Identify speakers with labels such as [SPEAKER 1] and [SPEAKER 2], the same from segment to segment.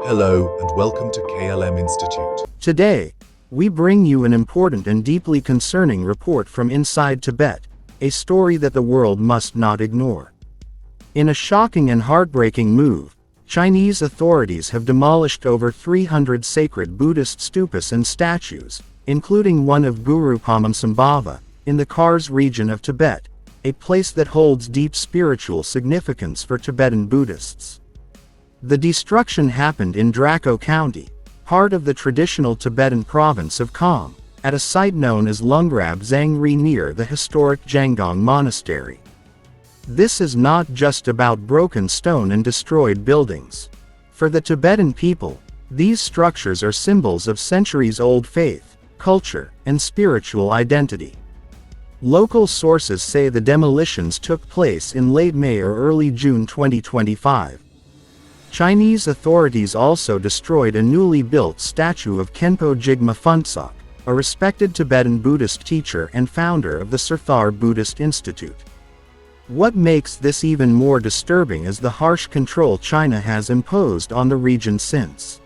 [SPEAKER 1] Hello and welcome to KLM Institute.
[SPEAKER 2] Today, we bring you an important and deeply concerning report from inside Tibet, a story that the world must not ignore. In a shocking and heartbreaking move, Chinese authorities have demolished over 300 sacred Buddhist stupas and statues, including one of Guru Padmasambhava, in the Karze region of Tibet, a place that holds deep spiritual significance for Tibetan Buddhists. The destruction happened in Draco County, part of the traditional Tibetan province of Kham, at a site known as Lungrab Zangri near the historic Jianggang Monastery. This is not just about broken stone and destroyed buildings. For the Tibetan people, these structures are symbols of centuries-old faith, culture, and spiritual identity. Local sources say the demolitions took place in late May or early June 2025. Chinese authorities also destroyed a newly built statue of Khenpo Jigme Phuntsok, a respected Tibetan Buddhist teacher and founder of the Sarthar Buddhist Institute. What makes this even more disturbing is the harsh control China has imposed on the region since.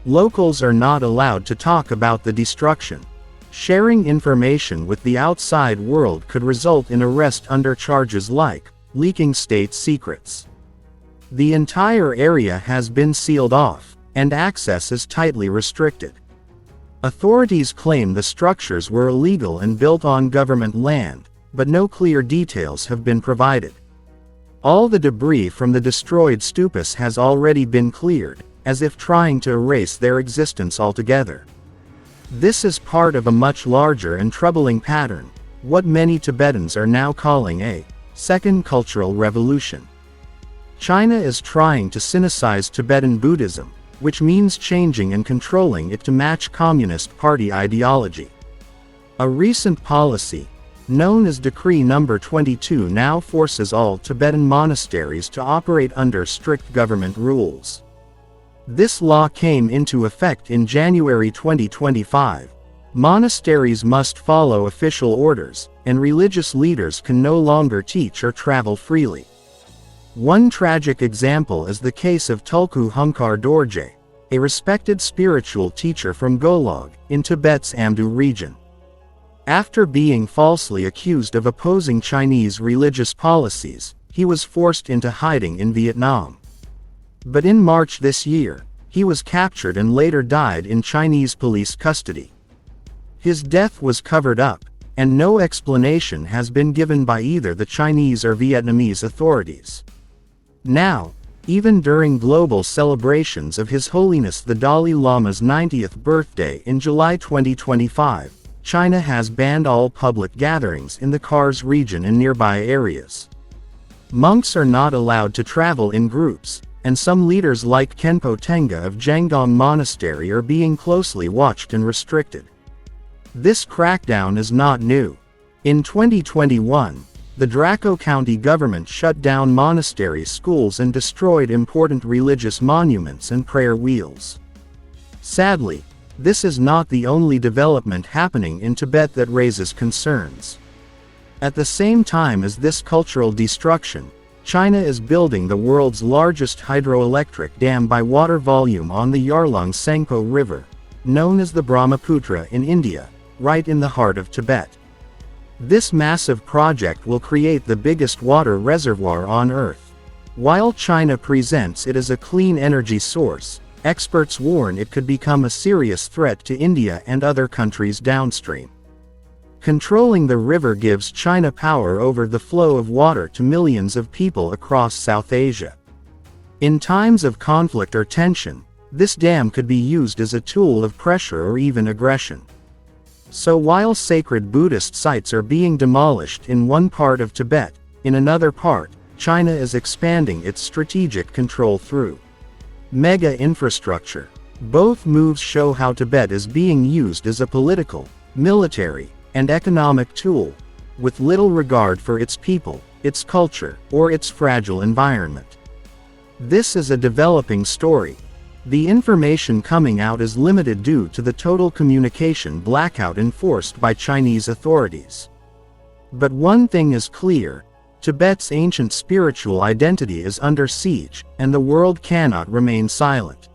[SPEAKER 2] Locals are not allowed to talk about the destruction. Sharing information with the outside world could result in arrest under charges like leaking state secrets. The entire area has been sealed off, and access is tightly restricted. Authorities claim the structures were illegal and built on government land, but no clear details have been provided. All the debris from the destroyed stupas has already been cleared, as if trying to erase their existence altogether. This is part of a much larger and troubling pattern, what many Tibetans are now calling a second cultural revolution. China is trying to Sinicize Tibetan Buddhism, which means changing and controlling it to match Communist Party ideology. A recent policy, known as Decree No. 22, now forces all Tibetan monasteries to operate under strict government rules. This law came into effect in January 2025. Monasteries must follow official orders, and religious leaders can no longer teach or travel freely. One tragic example is the case of Tulku Humkar Dorje, a respected spiritual teacher from Golog, in Tibet's Amdo region. After being falsely accused of opposing Chinese religious policies, he was forced into hiding in Vietnam. But in March this year, he was captured and later died in Chinese police custody. His death was covered up, and no explanation has been given by either the Chinese or Vietnamese authorities. Now, even during global celebrations of His Holiness the Dalai Lama's 90th birthday in July 2025, China has banned all public gatherings in the Karze region and nearby areas. Monks are not allowed to travel in groups, and some leaders like Khenpo Tenga of Jianggang Monastery are being closely watched and restricted. This crackdown is not new. In 2021, the Draco County government shut down monastery schools and destroyed important religious monuments and prayer wheels. Sadly, this is not the only development happening in Tibet that raises concerns. At the same time as this cultural destruction, China is building the world's largest hydroelectric dam by water volume on the Yarlung Tsangpo River, known as the Brahmaputra in India, right in the heart of Tibet. This massive project will create the biggest water reservoir on Earth. While China presents it as a clean energy source, experts warn it could become a serious threat to India and other countries downstream. Controlling the river gives China power over the flow of water to millions of people across South Asia. In times of conflict or tension, this dam could be used as a tool of pressure or even aggression. So while sacred Buddhist sites are being demolished in one part of Tibet, in another part, China is expanding its strategic control through mega infrastructure. Both moves show how Tibet is being used as a political, military, and economic tool, with little regard for its people, its culture, or its fragile environment. This is a developing story. The information coming out is limited due to the total communication blackout enforced by Chinese authorities. But one thing is clear: Tibet's ancient spiritual identity is under siege, and the world cannot remain silent.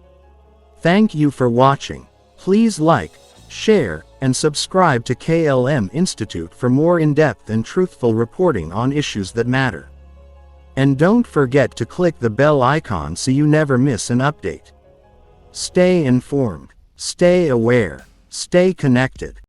[SPEAKER 2] Thank you for watching. Please like, share, and subscribe to KLM Institute for more in-depth and truthful reporting on issues that matter. And don't forget to click the bell icon so you never miss an update. Stay informed, stay aware, stay connected.